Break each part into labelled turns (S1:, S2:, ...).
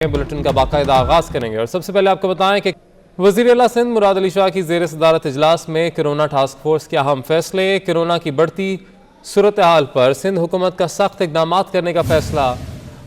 S1: Bulletin का बाकायदा आगाज करेंगे और सबसे पहले आपको बताएं कि वज़ीर आला सिंध मुराद अली शाह की ज़ेर सदारत इजलास में कोरोना टास्क फोर्स के अहम फैसले। कोरोना की बढ़ती सूरत हाल पर सिंध हुकूमत का सख्त इकदाम करने का फैसला।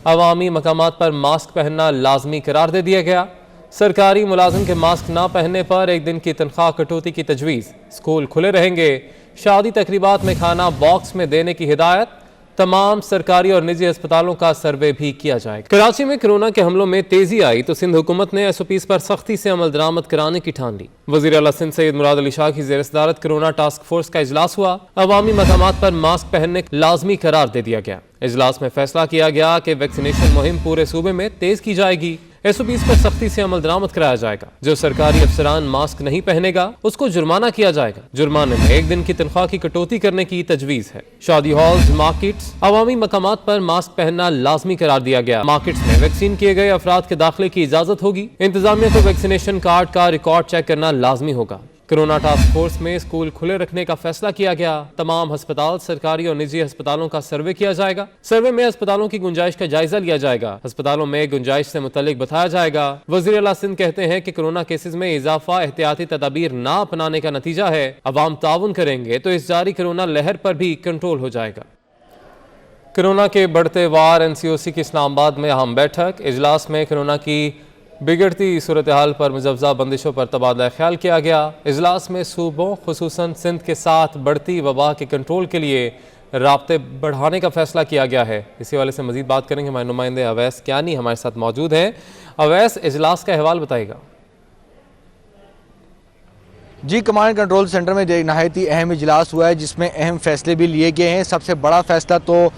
S1: अवामी मकामात पर मास्क पहनना लाजमी करार दे दिया गया। सरकारी मुलाजिम के मास्क ना पहनने पर एक दिन की तनख्वाह कटौती की तजवीज़। स्कूल खुले रहेंगे। शादी तकरीबात में खाना बॉक्स में देने की हिदायत। तमाम सरकारी और निजी अस्पतालों का सर्वे भी किया जाएगा। कराची में कोरोना के हमलों में तेजी आई तो सिंध हुकूमत ने SOPs पर सख्ती से अमल दरामद कराने की ठान ली। वज़ीर आला सिंध सैयद मुराद अली शाह की ज़ेर सदारत कोरोना टास्क फोर्स का इजलास हुआ। अवामी मकामात पर मास्क पहनने लाजमी करार दे दिया गया। इजलास में फैसला किया गया कि वैक्सीनेशन मुहिम पूरे सूबे में तेज की जाएगी। SOPs पर सख्ती से अमल दरामद कराया जाएगा। जो सरकारी अफसरान मास्क नहीं पहनेगा उसको जुर्माना किया जाएगा। जुर्माने में एक दिन की तनख्वाह की कटौती करने की तजवीज़ है। शादी हॉल्स, मार्केट्स, अवामी मकामात पर मास्क पहनना लाजमी करार दिया गया। मार्केट्स में वैक्सीन किए गए अफराद के दाखिले की इजाजत होगी। इंतजामिया को वैक्सीनेशन कार्ड का रिकॉर्ड चेक करना लाजमी होगा। कोरोना टास्क फोर्स में स्कूल खुले रखने का फैसला किया गया। तमाम अस्पताल, सरकारी और निजी अस्पतालों का सर्वे किया जाएगा। सर्वे में अस्पतालों की गुंजाइश का जायजा लिया जाएगा। अस्पतालों में गुंजाइश से मुतल्लिक बताया जाएगा। वज़ीर आला सिंध कहते हैं कि कोरोना केसेस में इजाफा एहतियाती तदाबीर ना अपनाने का नतीजा है। अवाम ताउन करेंगे तो इस जारी कोरोना लहर पर भी कंट्रोल हो जाएगा। कोरोना के बढ़ते वार NCOC की इस्लामाबाद में अहम बैठक। इजलास में कोरोना की बिगड़ती सूरत हाल पर मुजव्वज़ा बंदिशों पर तबादला ख्याल किया गया। इजलास में सूबों खुसूसन सिंध के साथ बढ़ती वबा के कंट्रोल के लिए राब्ते बढ़ाने का फैसला किया गया है। इसी वाले से मजीद बात करेंगे। हमारे नुमाइंदे अवैस कियानी हमारे साथ मौजूद हैं। अवैस, इजलास का अहवाल बताइएगा।
S2: जी, कमांड कंट्रोल सेंटर में नहायत ही अहम इजलास हुआ है जिसमें अहम फैसले भी लिए गए हैं। सबसे बड़ा फैसला तो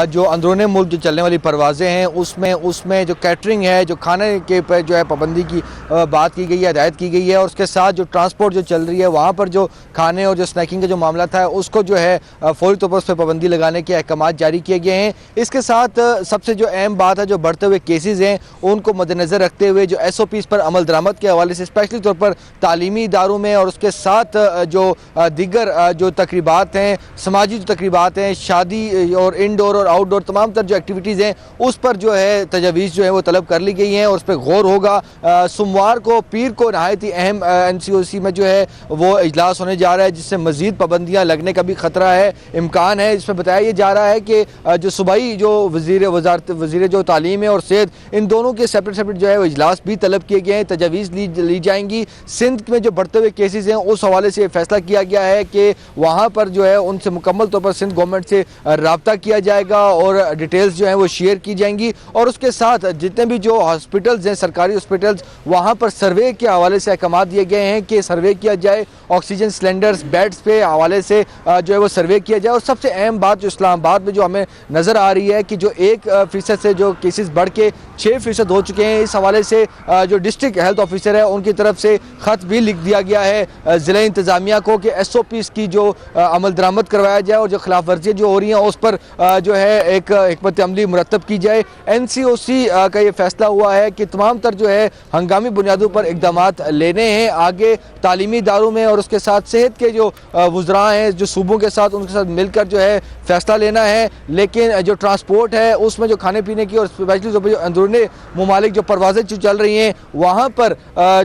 S2: जो अंदरूनी मुल्क जो चलने वाली परवाज़ें हैं उसमें जो कैटरिंग है, जो खाने के पर जो है पाबंदी की बात की गई है, हिदायत की गई है। और उसके साथ जो ट्रांसपोर्ट जो चल रही है वहाँ पर जो खाने और जो स्नैकिंग का जो मामला था उसको जो है फौरी तौर पर उस पर पाबंदी लगाने के अहकाम जारी किए गए हैं। इसके साथ सबसे जो अहम बात है, जो बढ़ते हुए केसेज़ हैं उनको मद्देनज़र रखते हुए जो SOPs पर अमल दरामद के हवाले से स्पेशली तौर पर तालीमी इदारों में और उसके साथ जो दीगर जो तकरीबात हैं, समाजी जो तकरीबात हैं, शादी और इंडोर और आउटडोर तमाम तर जो एक्टिविटीज़ हैं उस पर जो है तजवीज़ जो है वो तलब कर ली गई हैं और उस पर गौर होगा। सोमवार को, पीर को नहायत ही अहम NCOC में जो है वो इजलास होने जा रहा है जिससे मज़ीद पाबंदियाँ लगने का भी ख़तरा है, इम्कान है। इसमें बताया ये जा रहा है कि जो सूबाई जो वज़ीर जो तालीम है और सेहत, इन दोनों के सेपरेट जो है वो इजलास भी तलब किए गए हैं, तजवीज़ ली जाएंगी। सिंध में जो बढ़ते हुए केसेज़ हैं उस हवाले से फैसला किया गया है कि वहाँ पर जो है उनसे मुकम्मल तौर पर सिंध गवर्नमेंट से रब्ता किया जाएगा और डिटेल्स जो हैं वो शेयर की जाएंगी। और उसके साथ जितने भी जो हॉस्पिटल्स हैं, सरकारी हॉस्पिटल्स, वहाँ पर सर्वे के हवाले से अहकाम दिए गए हैं कि सर्वे किया जाए। ऑक्सीजन सिलेंडर्स, बेड्स पे हवाले से जो है वो सर्वे किया जाए। और सबसे अहम बात जो इस्लामाबाद में जो हमें नज़र आ रही है कि जो 1% से जो केसेस बढ़ के 6% हो चुके हैं, इस हवाले से जो डिस्ट्रिक्ट हेल्थ ऑफिसर है उनकी तरफ से ख़त भी लिख दिया गया है ज़िला इंतज़ामिया को कि SOPs की जो अमल दरामद करवाया जाए और जो खिलाफ वर्जियाँ जो हो रही हैं उस पर जो है एक हिकमत अमली मुरतब की जाए। NCOC का ये फैसला हुआ है कि तमाम तर जो है हंगामी बुनियादों पर इक़दामात लेने हैं आगे तालीमी इदारों में और उसके साथ सेहत के जो वज़रा हैं जो सूबों के साथ उनके साथ मिलकर जो है फैसला लेना है। लेकिन जो ट्रांसपोर्ट है उसमें जो खाने पीने की और स्पेशली जो अंदरूनी ममालिक जो परवाज़ें जो चल रही हैं वहाँ पर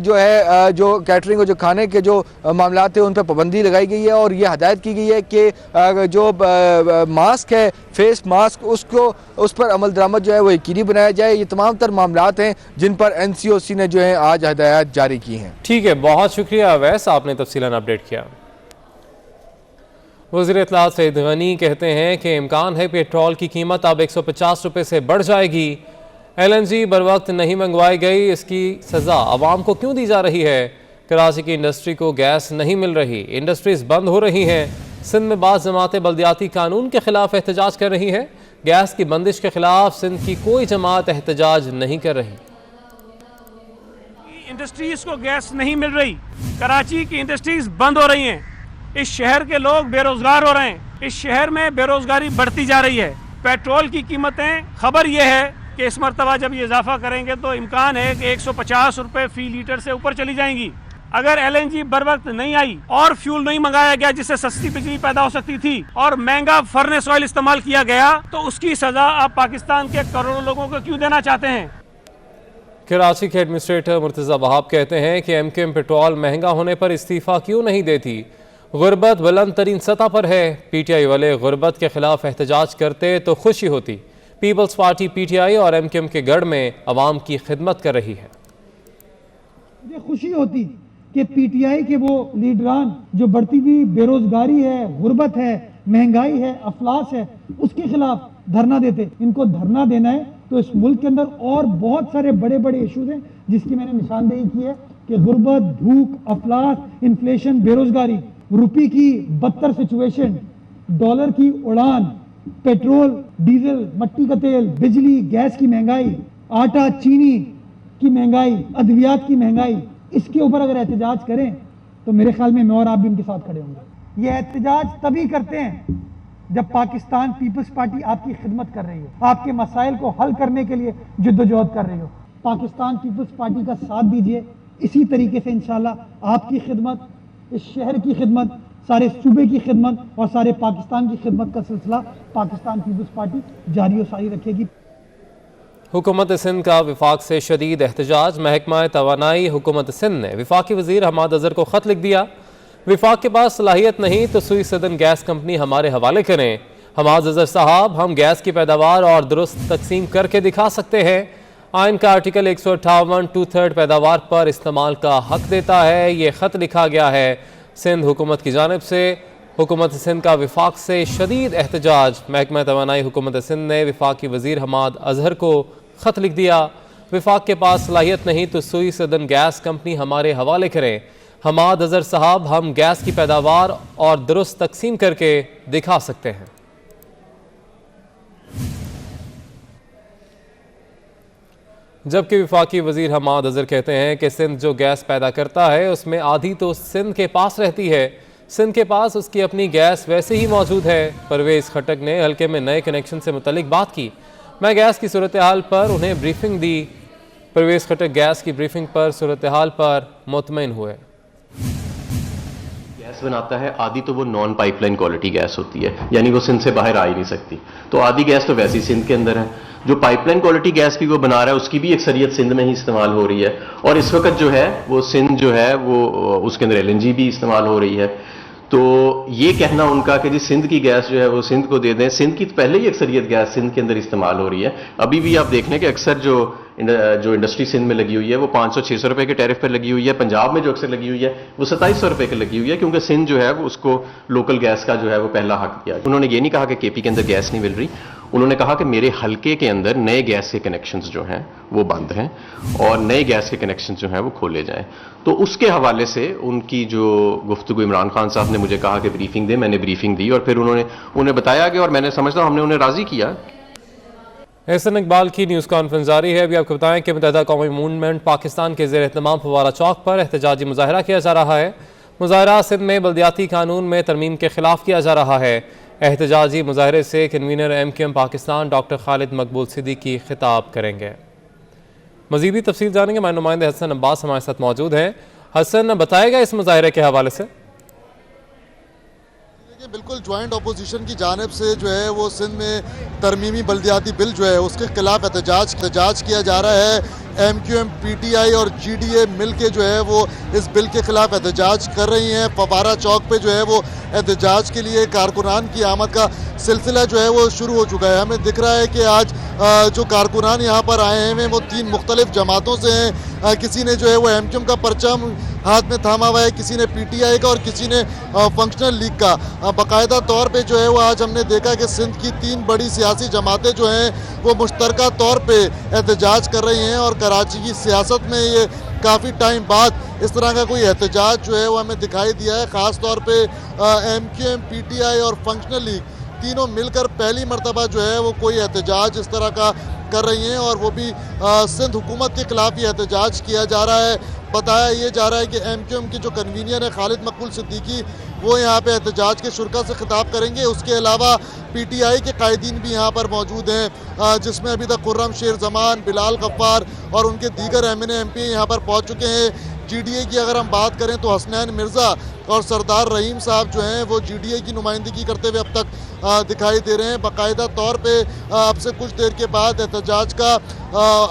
S2: जो है जो कैटरिंग और जो खाने के जो मामलात है उन पर पाबंदी लगाई गई है। और ये हदायत की गई है कि जो मास्क है, फेस मास्क, उस पर अमल दरामद जो है वो यकीनी बनाया जाए। ये तमाम तर मामलात हैं जिन पर NCOC ने जो है आज हदायत जारी की हैं।
S1: ठीक है, बहुत शुक्रिया अवैस, आपने तफसीलन अपडेट किया। वज़ीर इत्तलात सईद गनी कहते हैं कि इम्कान है पेट्रोल की कीमत अब 150 रुपये से बढ़ जाएगी। LNG बर वक्त नहीं मंगवाई गई, इसकी सज़ा आवाम को क्यों दी जा रही है? कराची की इंडस्ट्री को गैस नहीं मिल रही, इंडस्ट्रीज बंद हो रही हैं। सिंध में बाज़ जमातें बल्दियाती कानून के खिलाफ एहतजाज कर रही है। गैस की बंदिश के खिलाफ सिंध की कोई जमात एहतजाज नहीं कर रही।
S3: इंडस्ट्रीज को गैस नहीं मिल रही, कराची की इंडस्ट्रीज बंद हो रही हैं, इस शहर के लोग बेरोजगार हो रहे हैं, इस शहर में बेरोजगारी बढ़ती जा रही है। पेट्रोल की कीमतें, खबर यह है कि इस मरतबा जब ये इजाफा करेंगे तो इम्कान है कि 150 रुपये फी लीटर से ऊपर चली जाएंगी। अगर LNG बर वक्त नहीं आई और फ्यूल नहीं मंगाया गया जिससे सस्ती बिजली पैदा हो सकती थी और महंगा फर्नेस ऑयल इस्तेमाल किया गया तो उसकी सजा आप पाकिस्तान के करोड़ों लोगों को क्यों देना चाहते हैं?
S1: कराची के एडमिनिस्ट्रेटर मुर्तज़ा वहाब कहते हैं कि MQM पेट्रोल महंगा होने पर इस्तीफ़ा क्यों नहीं देती। गुर्बत बुलंद तरीन सतह पर है। PTI वाले गुर्बत के खिलाफ एहतजाज करते तो खुशी होती। पीपल्स पार्टी PTI और MQM के गढ़ में अवाम की खिदमत कर रही है।
S4: मुझे खुशी होती कि PTI के वो लीडरान जो बढ़ती हुई बेरोजगारी है, गुर्बत है, महंगाई है, अफलास है, उसके खिलाफ धरना देते। इनको धरना देना है तो इस मुल्क के अंदर और बहुत सारे बड़े बड़े इशूज हैं जिसकी मैंने निशानदेही की है कि गुर्बत, भूख, अफलास, इन्फ्लेशन, बेरोजगारी, रुपये की बदतर सिचुएशन, डॉलर की उड़ान, पेट्रोल, डीजल, मट्टी का तेल, बिजली, गैस की महंगाई, आटा, चीनी की महंगाई, अद्वियात की महंगाई, इसके ऊपर अगर एहतजाज करें तो मेरे ख्याल में मैं और आप भी उनके साथ खड़े होंगे। ये एहतजाज तभी करते हैं जब पाकिस्तान पीपल्स पार्टी आपकी खिदमत कर रही हो, आपके मसाइल को हल करने के लिए जद्दोजहद कर रही हो। पाकिस्तान पीपल्स पार्टी का साथ दीजिए। इसी तरीके से इंशाल्लाह आपकी खिदमत, इस शहर की खिदमत, सारे सूबे की खिदमत और सारे पाकिस्तान की खिदमत का सिलसिला पाकिस्तान पीपल्स पार्टी जारी और सारी रखेगी।
S1: हुकूमत सिंध का विफाक से शदीद एहतजाज। महकमा तवानाई हुकूमत सिंध ने विफाकी वज़ीर हमाद अज़हर को ख़त लिख दिया। विफाक के पास सलाहियत नहीं तो सुई सदन गैस कंपनी हमारे हवाले करें। हमाद अज़हर साहब, हम गैस की पैदावार और दुरुस्त तकसीम करके दिखा सकते हैं। आइन का आर्टिकल 158 2/3 पैदावार पर इस्तेमाल का हक देता है। ये ख़त लिखा गया है सिंध हुकूमत की जानिब से। हुकूमत सिंध का विफाक से शदीद एहतजाज। महकमा तवानाई हुकूमत सिंध ने विफाकी वज़ीर हमाद अज़हर को ख़त लिख दिया। विफाक के पास सलाहियत नहीं तो सुई सदन गैस कंपनी हमारे हवाले करें। हमाद अज़हर साहब, हम गैस की पैदावार और दुरुस्त तकसीम करके दिखा सकते हैं। जबकि विफाकी वज़ीर हमाद अज़हर कहते हैं कि सिंध जो गैस पैदा करता है उसमें आधी तो सिंध के पास रहती है। सिंध के पास उसकी अपनी गैस वैसे ही मौजूद है। परवेज़ खटक ने हल्के में नए कनेक्शन से मुतल्लिक बात की। मैं गैस की सूरत हाल पर उन्हें ब्रीफिंग दी। परवेज़ खटक गैस की ब्रीफिंग पर सूरत हाल पर मुतमईन हुए।
S5: गैस बनाता है, आधी तो वो नॉन पाइपलाइन क्वालिटी गैस होती है, यानी वो सिंध से बाहर आ ही नहीं सकती। तो आधी गैस तो वैसी सिंध के अंदर है। जो पाइपलाइन क्वालिटी गैस भी वो बना रहा है उसकी भी अक्सरियत सिंध में ही इस्तेमाल हो रही है। और इस वक्त जो है वो सिंध जो है वो उसके अंदर LNG भी इस्तेमाल हो रही है। तो ये कहना उनका कि जी सिंध की गैस जो है वो सिंध को दे दें, सिंध की पहले ही अक्सरियत गैस सिंध के अंदर इस्तेमाल हो रही है। अभी भी आप देख लें कि अक्सर जो इंडस्ट्री सिंध में लगी हुई है वो 500-600 रुपए के टैरिफ पर लगी हुई है। पंजाब में जो अक्सर लगी हुई है वो 2700 रुपए की लगी हुई है, क्योंकि सिंध जो है वो उसको लोकल गैस का जो है वो पहला हक दिया। उन्होंने ये नहीं कहा कि KP के अंदर गैस नहीं मिल रही, उन्होंने कहा कि मेरे हलके के अंदर नए गैस के कनेक्शंस जो हैं वो बंद हैं और नए गैस के कनेक्शंस जो हैं वो खोले जाएं। तो उसके हवाले से उनकी जो गुफ्तगू इमरान खान साहब ने मुझे कहा कि ब्रीफिंग दे, मैंने ब्रीफिंग दी और फिर उन्हें बताया गया और मैंने समझता हूं हमने उन्हें राजी किया।
S1: एहसन इकबाल की न्यूज़ कॉन्फ्रेंस जारी है। अभी आपको बताएं कि मुत्तहिदा कौमी मूवमेंट पाकिस्तान के ज़ेर एहतमाम फवारा चौक पर एहतजाजी मुजाहरा किया जा रहा है। मुजाहरा सिंध में बल्दियाती कानून में तरमीम के खिलाफ किया जा रहा है। एहतजाजी मुजाहरे से convener MQM Pakistan doctor Khalid मकबूल सिद्दीकी खिताब करेंगे। मज़ीदी तफसील जानेंगे, हमारे नुमाइंदे हसन अब्बास हमारे साथ मौजूद हैं। हसन, बताएगा इस मुजाहरे के हवाले से?
S6: बिल्कुल ज्वाइंट अपोजिशन की जानिब से जो है वो सिंध में तरमीमी बल्दियाती बिल जो है उसके खिलाफ एहतजाज किया जा रहा है। MQM, PTI और GDA मिल के जो है वो इस बिल के खिलाफ एहतजाज कर रही हैं। फवारा चौक पे जो है वो एहतजाज के लिए कारकुनान की आमद का सिलसिला जो है वो शुरू हो चुका है। हमें दिख रहा है कि आज जो कारकुनान यहाँ पर आए हैं वो 3 मुख्तलिफ जमातों से हैं। किसी ने जो है वो MQM का परचम हाथ में थामा हुआ है, किसी ने PTI का और किसी ने फंक्शनल लीग का। बाकायदा तौर पे जो है वो आज हमने देखा कि सिंध की 3 बड़ी सियासी जमातें जो हैं वो मुश्तरका तौर पे एहतजाज कर रही हैं। और कराची की सियासत में ये काफ़ी टाइम बाद इस तरह का कोई एहतजाज जो है वो हमें दिखाई दिया है। ख़ास तौर पे MQM, PTI और फंक्शनल लीग तीनों मिलकर पहली मरतबा जो है वो कोई एहतजाज इस तरह का कर रही हैं और वो भी सिंध हुकूमत के खिलाफ ये एहतजाज किया जा रहा है। बताया ये जा रहा है कि MQM के जो कन्वीनर है खालिद मकबूल सिद्दीकी वो यहाँ पे एहतजाज के शुरा से खिताब करेंगे। उसके अलावा PTI के कायदीन भी यहाँ पर मौजूद हैं, जिसमें अभी तक खुर्रम शेर जमान, बिलाल गफ्फार और उनके दीगर MNA MP यहाँ पर पहुँच चुके हैं। GDA की अगर हम बात करें तो हसनैन मिर्ज़ा और सरदार रहीम साहब जो हैं वो GDA की नुमाइंदगी करते हुए अब तक दिखाई दे रहे हैं। बाकायदा तौर पे अब से कुछ देर के बाद एहतजाज का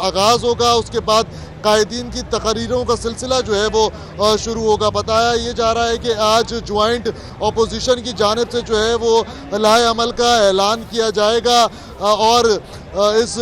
S6: आगाज़ होगा, उसके बाद कायदीन की तकरीरों का सिलसिला जो है वो शुरू होगा। बताया ये जा रहा है कि आज ज्वाइंट अपोजिशन की जानिब से जो है वो लाए अमल का ऐलान किया जाएगा और इस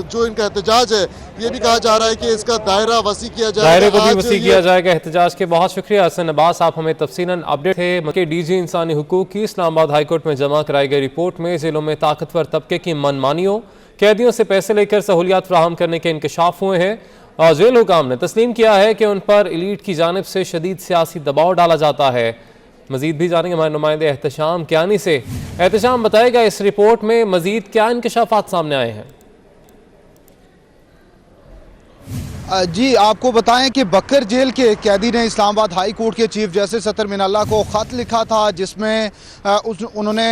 S6: जो इनका एहतजाज है ये भी कहा जा रहा है कि इसका दायरा वसी किया जाएगा,
S1: दायरे को भी वसी किया जाएगा एहतजाज के। बहुत शुक्रिया हसन अब्बास, आप हमें तफसीलन अपडेट थे कि डीजी इंसानी हुकूक की इस्लामाबाद हाईकोर्ट में जमा कराई गई रिपोर्ट में जेलों में ताकतवर तबके की मनमानियों, कैदियों से पैसे लेकर सहूलियात फराहम करने के इंकशाफ हुए हैं और जेल हुकाम ने तस्लीम किया है कि उन पर एलीट की जानिब से शदीद सियासी दबाव डाला जाता है। मजीद भी जानेंगे हमारे नुमाइंदे एहतशाम क्यानी से। एहतशाम बताएगा इस रिपोर्ट में मजीद क्या इंकशाफात सामने आए हैं?
S7: जी आपको बताएं कि बकर जेल के कैदी ने इस्लामाबाद हाई कोर्ट के चीफ जस्टिस सतर मिनल्ला को ख़त लिखा था जिसमें उन्होंने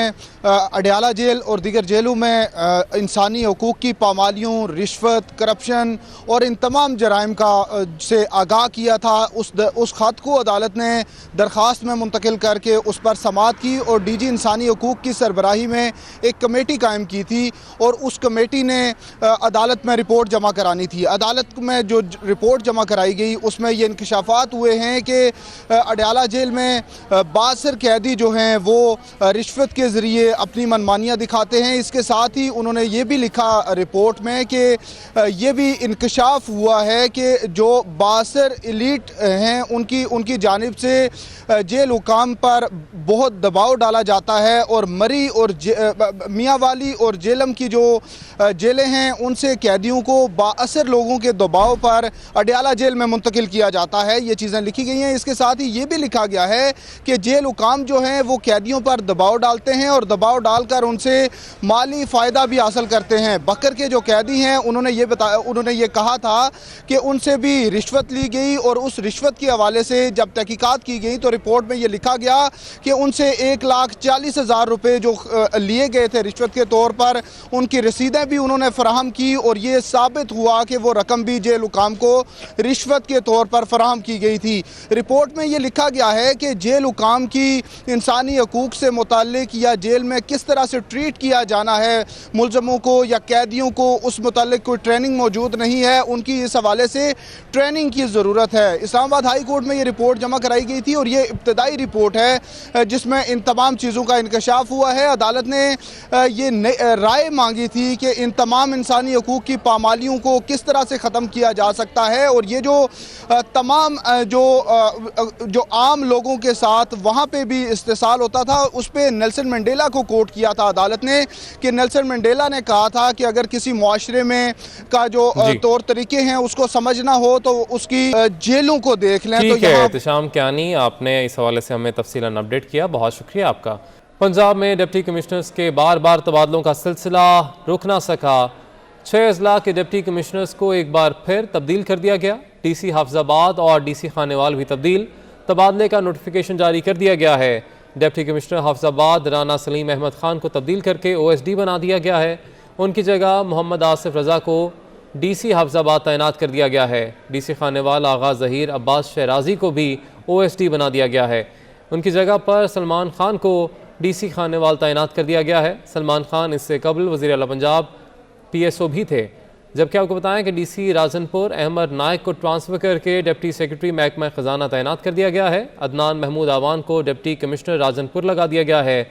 S7: अडयाला जेल और दीगर जेलों में इंसानी हकूक़ की पामालियों, रिश्वत, करप्शन और इन तमाम जराइम का से आगाह किया था। उस ख़त को अदालत ने दरख्वास्त में मुंतकिल करके उस पर समाअत की और डीजी इंसानी हकूक़ की सरबराही में एक कमेटी कायम की थी और उस कमेटी ने अदालत में रिपोर्ट जमा करानी थी। अदालत में जो रिपोर्ट जमा कराई गई उसमें ये इंकशाफात हुए हैं कि अडयाला जेल में 62 कैदी जो हैं वो रिश्वत के ज़रिए अपनी मनमानियाँ दिखाते हैं। इसके साथ ही उन्होंने ये भी लिखा रिपोर्ट में कि ये भी इंकशाफ हुआ है कि जो 62 एलीट हैं उनकी जानिब से जेल हुकाम पर बहुत दबाव डाला जाता है और मरी और मियाँवाली और जेलम की जो जेलें हैं उनसे कैदियों को बाअसर लोगों के दबाव पर अडयाला जेल में मुंतकिल किया जाता है। ये चीज़ें लिखी गई हैं। इसके साथ ही ये भी लिखा गया है कि जेल हुकाम जो हैं वो कैदियों पर दबाव डालते हैं और दबाव डालकर उनसे माली फ़ायदा भी हासिल करते हैं। बकर के जो कैदी हैं उन्होंने ये कहा था कि उनसे भी रिश्वत ली गई और उस रिश्वत के हवाले से जब तहकीकात की गई तो रिपोर्ट में ये लिखा गया कि उनसे 1,40,000 रुपये जो लिए गए थे रिश्वत के तौर पर, उनकी रसीदें भी उन्होंने फराहम की और ये साबित हुआ कि वो रकम भी जेल हुकाम को रिश्वत के तौर पर फराहम की गई थी। रिपोर्ट में ये लिखा गया है कि जेल हुकाम की इंसानी हकूक़ से मुताल्लिक या जेल में किस तरह से ट्रीट किया जाना है मुलजमों को या कैदियों को, उस मुताल्लिक कोई ट्रेनिंग मौजूद नहीं है। उनकी इस हवाले से ट्रेनिंग की ज़रूरत है। इस्लामाबाद हाई कोर्ट में ये रिपोर्ट जमा कराई गई थी और ये इब्तदाई रिपोर्ट है जिसमें इन तमाम चीज़ों का इंकशाफ हुआ है। अदालत ने ये राय मांगी थी कि इन तमाम इंसानी हकूक़ की पामालियों को किस तरह से ख़त्म किया जा सकता है और ये जो तमाम जो आम लोगों के साथ वहाँ पे भी इस्तेसाल होता था उस पर नेल्सन मंडेला को कोट किया था अदालत ने कि नेल्सन मंडेला ने कहा था कि अगर किसी मुआशरे में का जो तौर तरीके हैं उसको समझना हो तो उसकी जेलों को देख लें।
S1: ठीक है एहतशाम क्यानी, आपने इस हवाले से हमें तफसीलन अपडेट किया, बहुत शुक्रिया आपका। पंजाब में डिप्टी कमिश्नर्स के बार बार तबादलों का सिलसिला रुक ना सका। 6 अजला के डिप्टी कमिश्नर्स को एक बार फिर तब्दील कर दिया गया। डीसी हाफिजाबाद और डीसी खानेवाल भी तब्दील, तबादले का नोटिफिकेशन जारी कर दिया गया है। डिप्टी कमिश्नर हाफिजाबाद राना सलीम अहमद खान को तब्दील करके OSD बना दिया गया है। उनकी जगह मोहम्मद आसिफ रज़ा को डीसी हाफिजाबाद तैनात कर दिया गया है। डीसी खानेवाल आगा ज़हीर अब्बास शहराजी को भी OSD बना दिया गया है। उनकी जगह पर सलमान खान को डीसी खानेवाल तैनात कर दिया गया है। सलमान खान इससे कबल वज़ीर आला पंजाब PSO भी थे। जबकि आपको बताएं कि डीसी राजनपुर अहमद नायक को ट्रांसफ़र करके डिप्टी सेक्रेटरी महकमा ख़जाना तैनात कर दिया गया है। अदनान महमूद आवान को डिप्टी कमिश्नर राजनपुर लगा दिया गया है।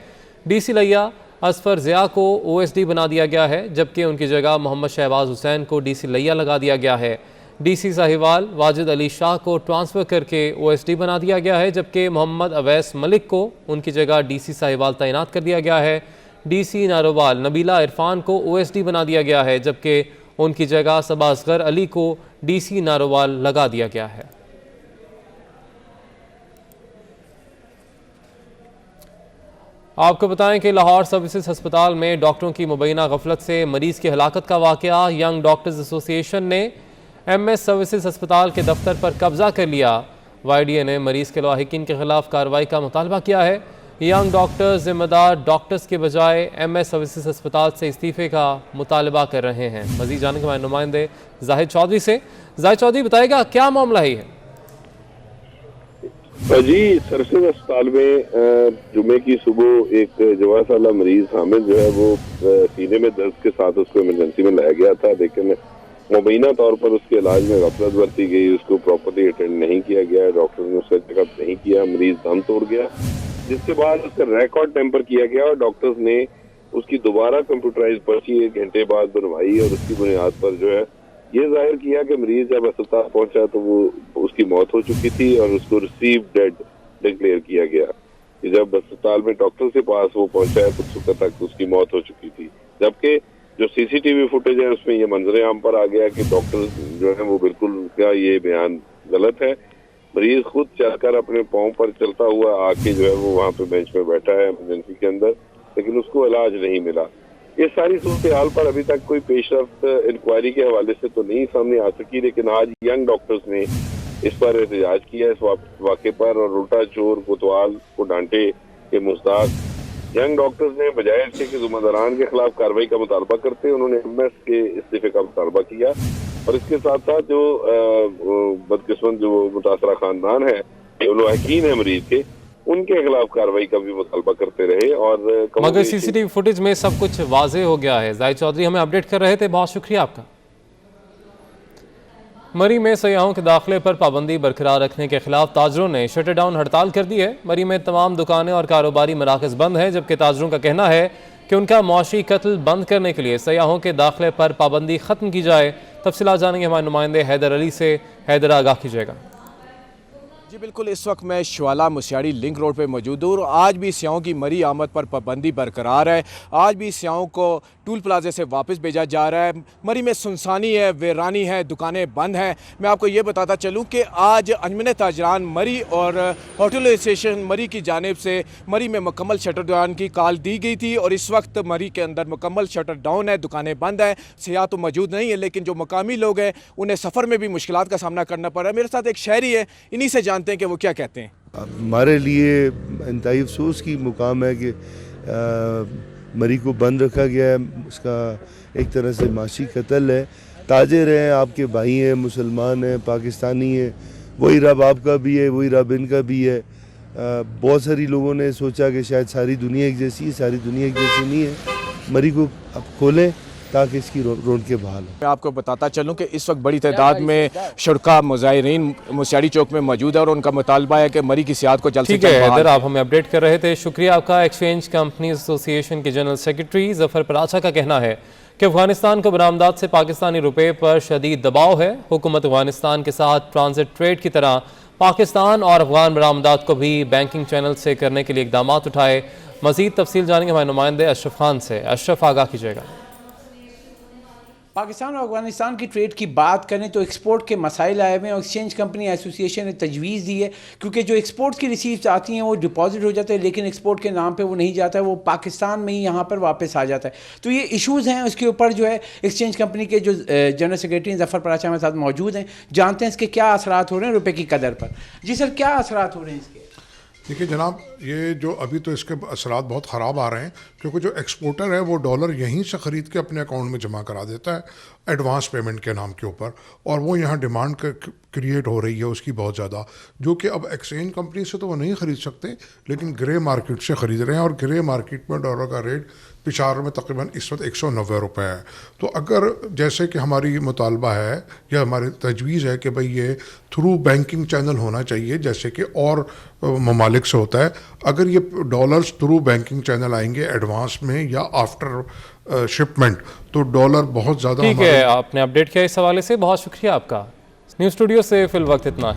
S1: डीसी लिया असफर ज़िया को OSD बना दिया गया है, जबकि उनकी जगह मोहम्मद शहबाज हुसैन को डीसी लिया लगा दिया गया है। डीसी साहिवाल वाजिद अली शाह को ट्रांसफ़र करके OSD बना दिया गया है, जबकि मोहम्मद अवैस मलिक को उनकी जगह डीसी साहिवाल तैनात कर दिया गया है। डीसी नारोवाल नबीला इरफान को OSD बना दिया गया है, जबकि उनकी जगह सबा असगर अली को डीसी नारोवाल लगा दिया गया है। आपको बताएं कि लाहौर सर्विसेज अस्पताल में डॉक्टरों की मुबैना गफलत से मरीज की हलाकत का वाक़या। यंग डॉक्टर्स एसोसिएशन ने MS सर्विसेज अस्पताल के दफ्तर पर कब्जा कर लिया। YDA ने मरीज के लवाहिकीन के खिलाफ कार्रवाई का मुतालबा किया है। यंग डॉक्टर्स जिम्मेदार डॉक्टर्स के बजाय MS सर्विसेज अस्पताल से इस्तीफे का मुतालबा कर रहे हैं। मजीद जानने के हमारे नुमाइंदे जाहिद चौधरी से। जाहिद चौधरी बताएगा क्या मामला है?
S8: जी, सरसिंग अस्पताल में जुमे की सुबह एक जवान साला मरीज हामिद जो है वो सीने में दर्द के साथ उसको इमरजेंसी में लाया गया था, लेकिन मुबैना तौर पर उसके इलाज में गफलत बरती गई, उसको प्रॉपर्ली अटेंड नहीं किया गया, डॉक्टर ने उसका चेकअप नहीं किया, मरीज दम तोड़ गया, जिसके बाद उसका रिकॉर्ड टेम्पर किया गया और डॉक्टर्स ने उसकी दोबारा कंप्यूटराइज पर्ची 1 घंटे बाद बनवाई और उसकी बुनियाद पर जो है ये जाहिर किया कि मरीज जब अस्पताल पहुंचा तो वो उसकी मौत हो चुकी थी और उसको रिसीव डेड डिक्लेयर किया गया कि जब अस्पताल में डॉक्टर के पास वो पहुंचा है कुछ वक्त तक उसकी मौत हो चुकी थी। जबकि जो सीसीटीवी फुटेज है उसमें ये मंजर आम पर आ गया कि डॉक्टर जो है वो बिल्कुल क्या ये बयान गलत है। मरीज खुद चलकर अपने पाँव पर चलता हुआ आके जो है वो वहाँ पे बेंच में बैठा है इमरजेंसी के अंदर, लेकिन उसको इलाज नहीं मिला। ये सारी सूरत हाल पर अभी तक कोई पेशरफ्त इंक्वायरी के हवाले से तो नहीं सामने आ सकी, लेकिन आज यंग डॉक्टर्स ने इस पर एहतजाज किया इस वाक़े पर और उल्टा चोर कोतवाल को डांटे के मुस्ताक यंग डॉक्टर्स ने बजाय इसके कि जुम्मेदारान के खिलाफ कार्रवाई का मुतालबा करते उन्होंने एमएस के इस्तीफे का मुतालबा किया और इसके साथ साथ जो बदकिस्मत जो मुतासरा खानदान है जो लवाहिकीन है मरीज के उनके खिलाफ कार्रवाई का भी मुतालबा करते रहे। और
S1: मगर सीसीटीवी फुटेज में सब कुछ वाजे हो गया है। जाहिद चौधरी हमें अपडेट कर रहे थे, बहुत शुक्रिया आपका। मरी में सयाहों के दाखिले पर पाबंदी बरकरार रखने के खिलाफ ताजरों ने शटर डाउन हड़ताल कर दी है। मरी में तमाम दुकानें और कारोबारी मराकज़ बंद हैं, जबकि ताजरों का कहना है कि उनका मौशी कत्ल बंद करने के लिए सयाहों के दाखिले पर पाबंदी ख़त्म की जाए। तफसीलात जानेंगे हमारे नुमाइंदे हैदर अली से। हैदर, आगाह कीजिएगा।
S9: जी बिल्कुल, इस वक्त मैं शवाला मुसियाड़ी लिंक रोड पे मौजूद हूँ और आज भी सियाहों की मरी आमद पर पाबंदी बरकरार है। आज भी सियाहों को टूल प्लाजे से वापस भेजा जा रहा है। मरी में सुनसानी है, वीरानी है, दुकानें बंद हैं। मैं आपको ये बताता चलूँ कि आज अंजुमन ताजरान मरी और होटल एसोसिएशन मरी की जानिब से मरी में मुकम्मल शटर डाउन की कॉल दी गई थी और इस वक्त मरी के अंदर मुकम्मल शटर डाउन है, दुकानें बंद हैं। सियाह तो मौजूद नहीं है, लेकिन जो मकामी लोग हैं उन्हें सफ़र में भी मुश्किलात का सामना करना पड़ रहा है। मेरे साथ एक शहरी है, इन्हीं से जानते हैं कि वो क्या कहते हैं।
S10: हमारे लिए इंतहाई अफसोस की मुकाम है कि मरी को बंद रखा गया है। उसका एक तरह से माशी कत्ल है। ताजिर हैं, आपके भाई हैं, मुसलमान हैं, पाकिस्तानी हैं, वही रब आपका भी है, वही रब इनका भी है। बहुत सारी लोगों ने सोचा कि शायद सारी दुनिया एक जैसी है, सारी दुनिया एक जैसी नहीं है। मरी को अब खोलें ताकि इसकी रौनकें बहाल हो।
S9: मैं आपको बताता चलूं कि इस वक्त बड़ी तादाद में शुरका मुजाहिरीन मुसियाड़ी चौक में मौजूद है और उनका मुतालबा है कि मरी की सियाहत को जल्द से जल्द
S1: ठीक है हैदर, आप हमें अपडेट कर रहे थे, शुक्रिया आपका। एक्सचेंज कंपनी एसोसिएशन के जनरल सेक्रेटरी जफर पराचा का कहना है कि अफगानिस्तान को बरामदात से पाकिस्तानी रुपये पर शदीद दबाव है। हुकूमत अफगानिस्तान के साथ ट्रांजिट ट्रेड की तरह पाकिस्तान और अफगान बरामदात को भी बैंकिंग चैनल से करने के लिए इकदाम उठाए। मजीद तफसील जानेंगे हमारे नुमाइंदे अशरफ खान से। अशरफ, आगाह कीजिएगा।
S11: पाकिस्तान और अफगानिस्तान की ट्रेड की बात करें तो एक्सपोर्ट के मसाइल आए हुए हैं और एक्सचेंज कंपनी एसोसिएशन ने तजवीज़ दी है, क्योंकि जो एक्सपोर्ट की रिसीप्ट आती हैं वो डिपॉजिट हो जाते हैं, लेकिन एक्सपोर्ट के नाम पे वो नहीं जाता है, वो पाकिस्तान में ही यहाँ पर वापस आ जाता है। तो ये इश्यूज़ हैं, उसके ऊपर जो है एक्सचेंज कंपनी के जो जनरल सेक्रेटरी जफर पराचा हमारे साथ मौजूद हैं, जानते हैं इसके क्या असरात हो रहे हैं रुपये की कदर पर। जी सर, क्या असरात हो रहे हैं इसके?
S12: देखिए जनाब, ये जो अभी तो इसके असरात बहुत ख़राब आ रहे हैं, क्योंकि जो एक्सपोर्टर है वो डॉलर यहीं से ख़रीद के अपने अकाउंट में जमा करा देता है एडवांस पेमेंट के नाम के ऊपर, और वो यहाँ डिमांड क्रिएट हो रही है उसकी बहुत ज़्यादा, जो कि अब एक्सचेंज कंपनी से तो वो नहीं ख़रीद सकते, लेकिन ग्रे मार्केट से ख़रीद रहे हैं। और ग्रे मार्केट में डॉलर का रेट पिशावर में तकरीबन इस वक्त 190 रुपये है। तो अगर जैसे कि हमारी मुतालबा है या हमारी तजवीज़ है कि भाई ये थ्रू बैंकिंग चैनल होना चाहिए जैसे कि और ममालिक से होता है, अगर ये डॉलर्स थ्रू बैंकिंग चैनल आएंगे एडवांस में या आफ्टर शिपमेंट, तो डॉलर बहुत ज़्यादा।
S1: ठीक है, आपने अपडेट किया इस हवाले से, बहुत शुक्रिया आपका। न्यूज़ स्टूडियो से फिल वक्त इतना।